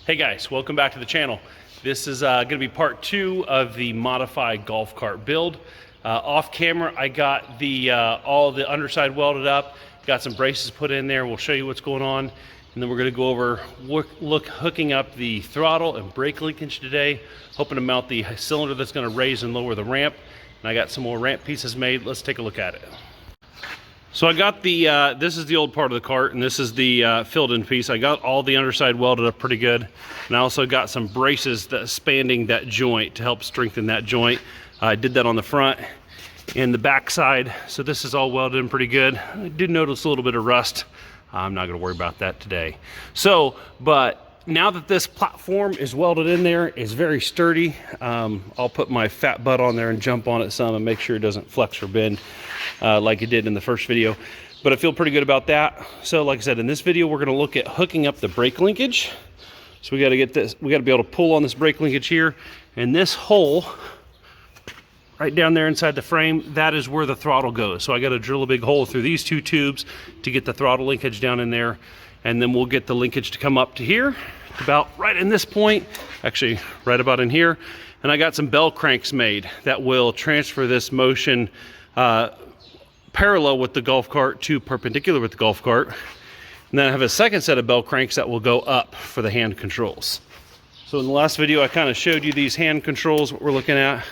Hey guys, welcome back to the channel. This is going to be part 2 of the modified golf cart build. Off camera, I got the all the underside welded up, got some braces put in there. We'll show you what's going on, and then we're going to go over hooking up the throttle and brake linkage today, hoping to mount the cylinder that's going to raise and lower the ramp. And I got some more ramp pieces made. Let's take a look at it. So I got the, this is the old part of the cart, and this is the filled in piece. I got all the underside welded up pretty good. And I also got some braces that expanding that joint to help strengthen that joint. I did that on the front and the back side. So this is all welded in pretty good. I did notice a little bit of rust. I'm not gonna worry about that today. So, but now that this platform is welded in there, it's very sturdy. I'll put my fat butt on there and jump on it some and make sure it doesn't flex or bend like it did in the first video. But I feel pretty good about that. So like I said, in this video, we're gonna look at hooking up the brake linkage. So we gotta get this, we gotta be able to pull on this brake linkage here. And this hole right down there inside the frame, that is where the throttle goes. So I gotta drill a big hole through these two tubes to get the throttle linkage down in there. And then we'll get the linkage to come up to here, to about right in this point, actually right about in here. And I got some bell cranks made that will transfer this motion parallel with the golf cart to perpendicular with the golf cart. And then I have a second set of bell cranks that will go up for the hand controls. So in the last video, I kind of showed you these hand controls, what we're looking at.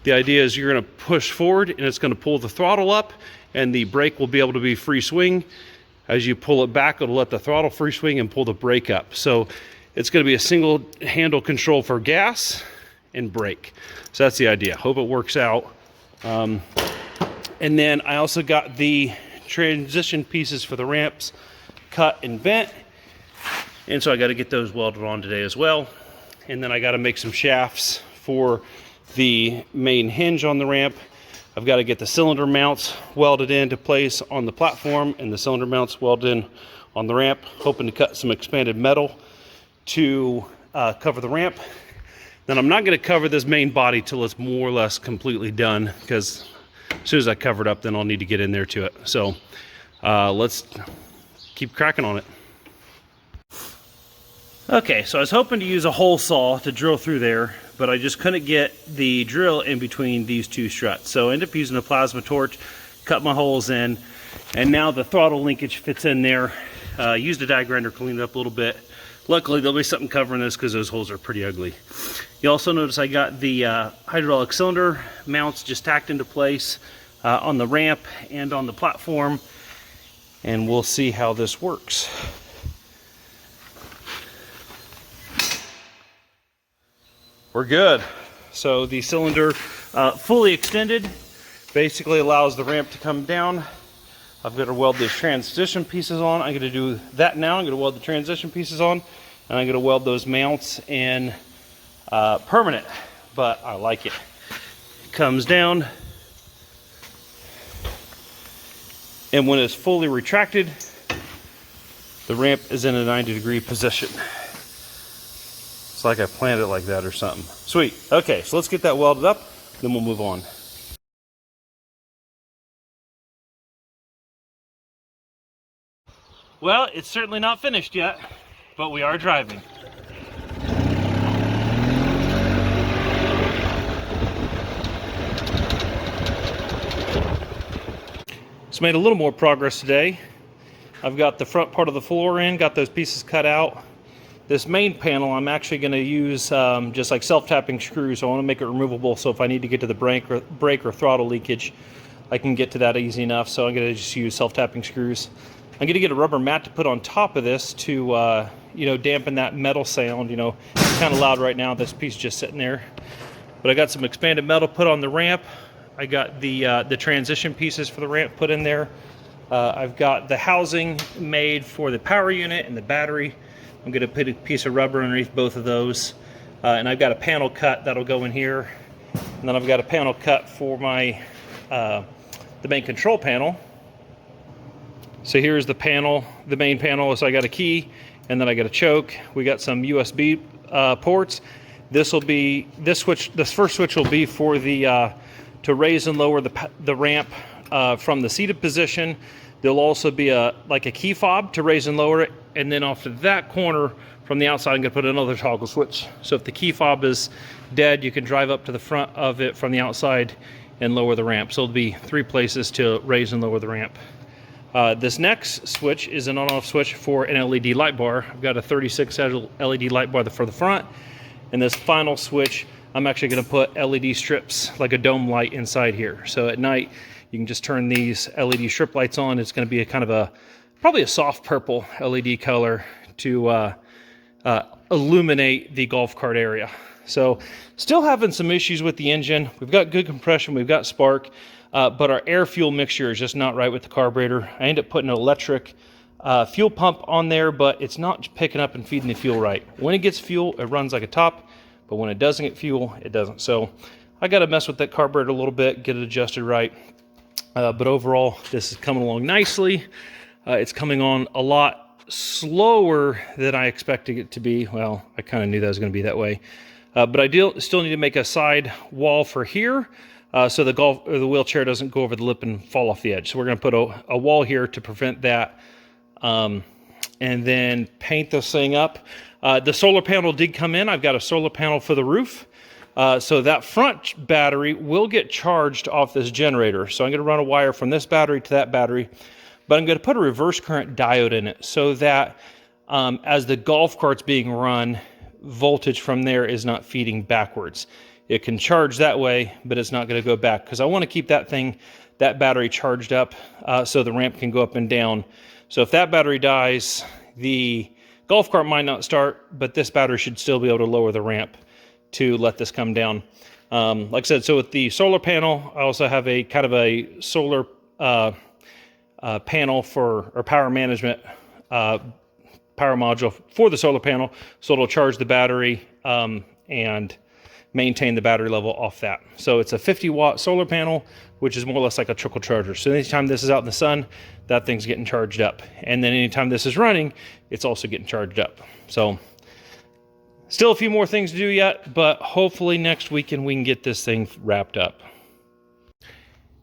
The idea is you're gonna push forward and it's gonna pull the throttle up, and the brake will be able to be free swing. As you pull it back, it'll let the throttle free swing and pull the brake up. So it's gonna be a single handle control for gas and brake. So that's the idea. Hope it works out. And then I also got the transition pieces for the ramps cut and bent. And so I gotta get those welded on today as well. And then I gotta make some shafts for the main hinge on the ramp. I've got to get the cylinder mounts welded into place on the platform and the cylinder mounts welded in on the ramp. Hoping to cut some expanded metal to cover the ramp. Then I'm not going to cover this main body till it's more or less completely done, because as soon as I cover it up, then I'll need to get in there to it. So let's keep cracking on it. Okay, so I was hoping to use a hole saw to drill through there, but I just couldn't get the drill in between these two struts. So I ended up using a plasma torch, cut my holes in, and now the throttle linkage fits in there. Used a die grinder, cleaned it up a little bit. Luckily, there'll be something covering this because those holes are pretty ugly. You also notice I got the hydraulic cylinder mounts just tacked into place on the ramp and on the platform, and we'll see how this works. We're good. So the cylinder fully extended basically allows the ramp to come down. I've got to weld these transition pieces on. I'm going to do that now. I'm going to weld the transition pieces on, and I'm going to weld those mounts in permanent, but I like it. It comes down, and when it's fully retracted, the ramp is in a 90-degree position. Like I planned it like that or something. Sweet. Okay, so let's get that welded up, then we'll move on. Well, it's certainly not finished yet, but we are driving. So made a little more progress today. I've got the front part of the floor in, got those pieces cut out. This main panel, I'm actually going to use just like self-tapping screws. So I want to make it removable, so if I need to get to the brake or throttle leakage, I can get to that easy enough. So I'm going to just use self-tapping screws. I'm going to get a rubber mat to put on top of this to you know, dampen that metal sound. You know, it's kind of loud right now, this piece just sitting there. But I got some expanded metal put on the ramp. I got the transition pieces for the ramp put in there. I've got the housing made for the power unit and the battery. I'm going to put a piece of rubber underneath both of those. And I've got a panel cut that'll go in here. And then I've got a panel cut for my the main control panel. So here's the panel, the main panel. So I got a key, and then I got a choke. We got some USB ports. This will be, this first switch will be for the to raise and lower the ramp from the seated position. There'll also be like a key fob to raise and lower it, and then off to that corner from the outside, I'm going to put another toggle switch. So if the key fob is dead, you can drive up to the front of it from the outside and lower the ramp. So there'll be 3 places to raise and lower the ramp. This next switch is an on-off switch for an LED light bar. I've got a 36 LED light bar for the front, and this final switch, I'm actually going to put LED strips, like a dome light, inside here. So at night, you can just turn these LED strip lights on. It's going to be a kind of probably a soft purple LED color to illuminate the golf cart area. So still having some issues with the engine. We've got good compression, we've got spark, but our air fuel mixture is just not right with the carburetor. I end up putting an electric fuel pump on there, but it's not picking up and feeding the fuel right. When it gets fuel, it runs like a top, but when it doesn't get fuel, it doesn't. So I got to mess with that carburetor a little bit, get it adjusted right. But overall, this is coming along nicely. It's coming on a lot slower than I expected it to be. Well, I kind of knew that was going to be that way. But I still need to make a side wall for here so the wheelchair doesn't go over the lip and fall off the edge. So we're going to put a wall here to prevent that, and then paint this thing up. The solar panel did come in. I've got a solar panel for the roof. So that front battery will get charged off this generator. So I'm going to run a wire from this battery to that battery, but I'm going to put a reverse current diode in it so that as the golf cart's being run, voltage from there is not feeding backwards. It can charge that way, but it's not going to go back, because I want to keep that battery charged up so the ramp can go up and down. So if that battery dies, the golf cart might not start, but this battery should still be able to lower the ramp to let this come down. Like I said, so with the solar panel, I also have a kind of a solar panel or power management power module for the solar panel, so it'll charge the battery and maintain the battery level off that. So it's a 50-watt solar panel, which is more or less like a trickle charger. So anytime this is out in the sun, that thing's getting charged up. And then anytime this is running, it's also getting charged up. So still a few more things to do yet, but hopefully next weekend we can get this thing wrapped up.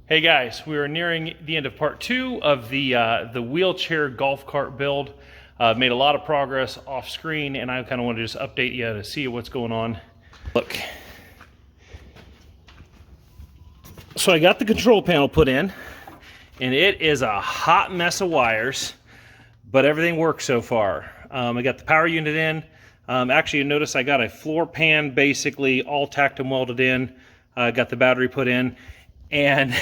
Hey guys, we are nearing the end of part 2 of the wheelchair golf cart build. Made a lot of progress off screen, and I kind of want to just update you to see what's going on. Look. So I got the control panel put in, and it is a hot mess of wires, but everything works so far. I got the power unit in. Actually, you notice I got a floor pan basically all tacked and welded in. Got the battery put in, and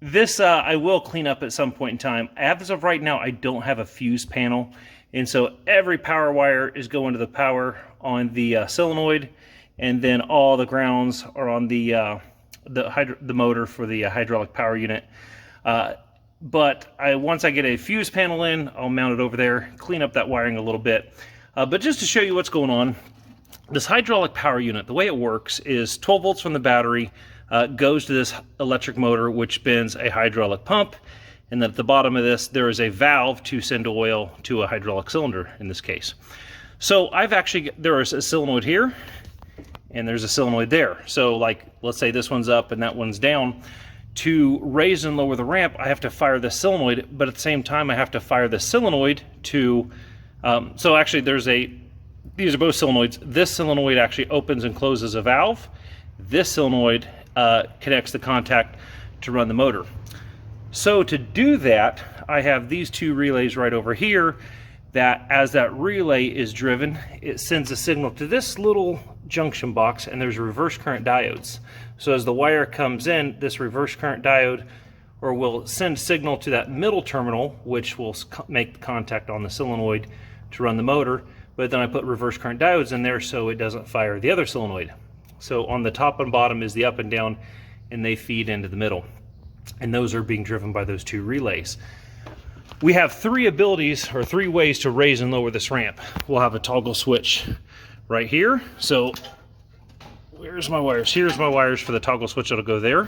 this I will clean up at some point in time. As of right now, I don't have a fuse panel, and so every power wire is going to the power on the solenoid, and then all the grounds are on the motor for the hydraulic power unit. But once I get a fuse panel in, I'll mount it over there, clean up that wiring a little bit. But just to show you what's going on, this hydraulic power unit, the way it works is 12 volts from the battery goes to this electric motor, which spins a hydraulic pump, and then at the bottom of this there is a valve to send oil to a hydraulic cylinder in this case. So there is a solenoid here and there's a solenoid there. So like, let's say this one's up and that one's down. To raise and lower the ramp, I have to fire the solenoid, but at the same time I have to fire the solenoid to so actually these are both solenoids. This solenoid actually opens and closes a valve. This solenoid connects the contact to run the motor. So to do that, I have these 2 relays right over here that as that relay is driven, it sends a signal to this little junction box, and there's reverse current diodes. So as the wire comes in, this reverse current diode will send signal to that middle terminal, which will make the contact on the solenoid to run the motor. But then I put reverse current diodes in there so it doesn't fire the other solenoid. So on the top and bottom is the up and down, and they feed into the middle. And those are being driven by those 2 relays. We have 3 abilities, or 3 ways to raise and lower this ramp. We'll have a toggle switch right here. So where's my wires? Here's my wires for the toggle switch that'll go there.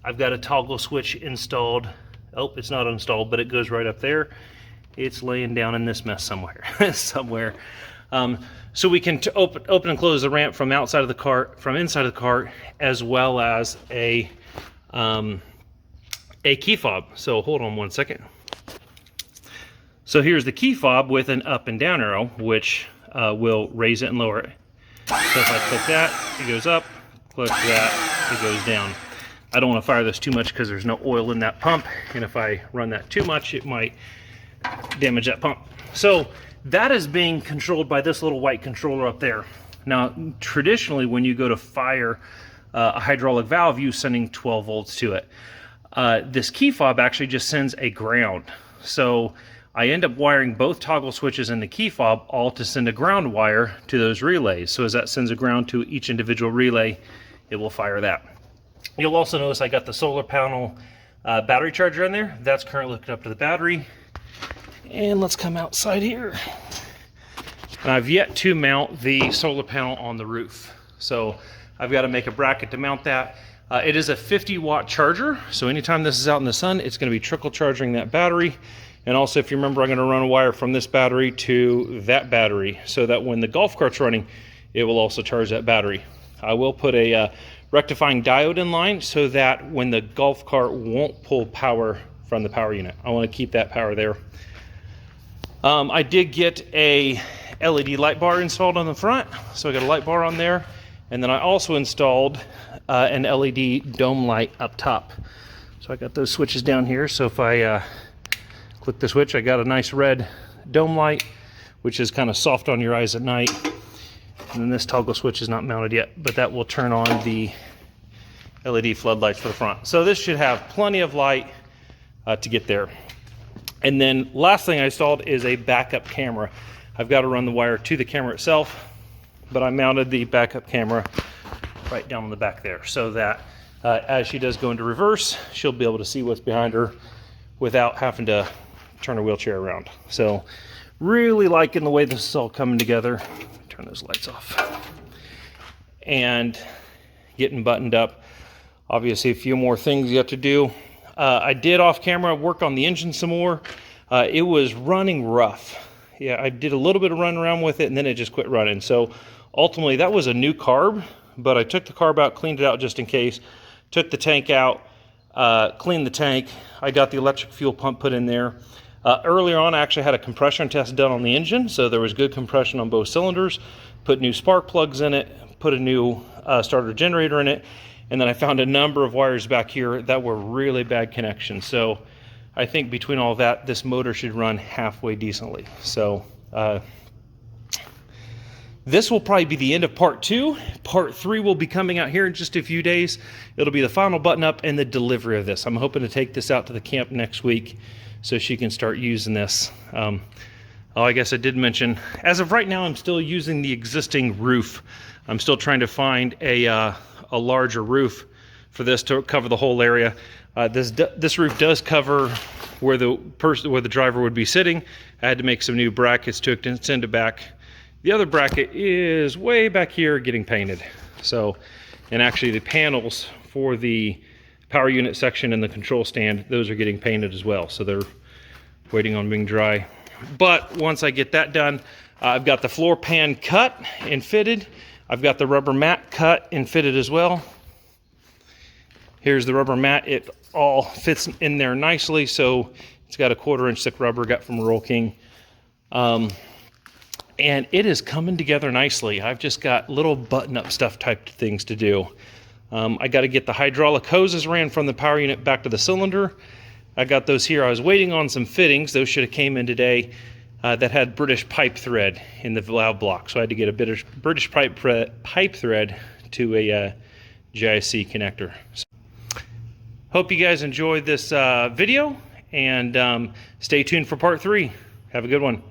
I've got a toggle switch installed. Oh, it's not installed, but it goes right up there. It's laying down in this mess somewhere. So we can open and close the ramp from outside of the cart, from inside of the cart, as well as a key fob. So hold on one second. So here's the key fob with an up and down arrow, which will raise it and lower it. So if I click that, it goes up, click that, it goes down. I don't want to fire this too much because there's no oil in that pump, and if I run that too much, it might damage that pump. So that is being controlled by this little white controller up there. Now, traditionally, when you go to fire a hydraulic valve, you're sending 12 volts to it. This key fob actually just sends a ground. So I end up wiring both toggle switches in the key fob all to send a ground wire to those relays. So as that sends a ground to each individual relay, it will fire that. You'll also notice I got the solar panel battery charger in there. That's currently hooked up to the battery. And let's come outside here. And I've yet to mount the solar panel on the roof. So I've got to make a bracket to mount that. It is a 50-watt charger. So anytime this is out in the sun, it's going to be trickle charging that battery. And also, if you remember, I'm going to run a wire from this battery to that battery so that when the golf cart's running, it will also charge that battery. I will put a rectifying diode in line so that when the golf cart won't pull power from the power unit. I want to keep that power there. I did get a LED light bar installed on the front, so I got a light bar on there. And then I also installed an LED dome light up top. So I got those switches down here, so if I click the switch, I got a nice red dome light, which is kind of soft on your eyes at night. And then this toggle switch is not mounted yet, but that will turn on the LED floodlights for the front. So this should have plenty of light to get there. And then last thing I installed is a backup camera. I've got to run the wire to the camera itself, but I mounted the backup camera right down on the back there so that as she does go into reverse, she'll be able to see what's behind her without having to turn her wheelchair around. So really liking the way this is all coming together. Turn those lights off. And getting buttoned up. Obviously a few more things you have to do. I did off camera work on the engine some more. It was running rough. Yeah, I did a little bit of running around with it and then it just quit running. So ultimately that was a new carb, but I took the carb out, cleaned it out just in case, took the tank out, cleaned the tank. I got the electric fuel pump put in there. Earlier on, I actually had a compression test done on the engine, so there was good compression on both cylinders. Put new spark plugs in it, put a new starter generator in it, and then I found a number of wires back here that were really bad connections. So I think between all that, this motor should run halfway decently. So this will probably be the end of part 2. Part 3 will be coming out here in just a few days. It'll be the final button up and the delivery of this. I'm hoping to take this out to the camp next week so she can start using this. Oh, I guess I did mention, as of right now, I'm still using the existing roof. I'm still trying to find a larger roof for this to cover the whole area. This roof does cover where the driver would be sitting. I had to make some new brackets to extend it back. The other bracket is way back here getting painted. So, and actually the panels for the power unit section and the control stand, those are getting painted as well. So they're waiting on being dry. But once I get that done, I've got the floor pan cut and fitted. I've got the rubber mat cut and fitted as well. Here's the rubber mat. It all fits in there nicely. So it's got a 1/4 inch thick rubber, got from Roll King. And it is coming together nicely. I've just got little button-up stuff type things to do. I got to get the hydraulic hoses ran from the power unit back to the cylinder. I got those here. I was waiting on some fittings. Those should have came in today that had British pipe thread in the valve block. So I had to get a British pipe thread to a GIC connector. So, hope you guys enjoyed this video, and stay tuned for part 3. Have a good one.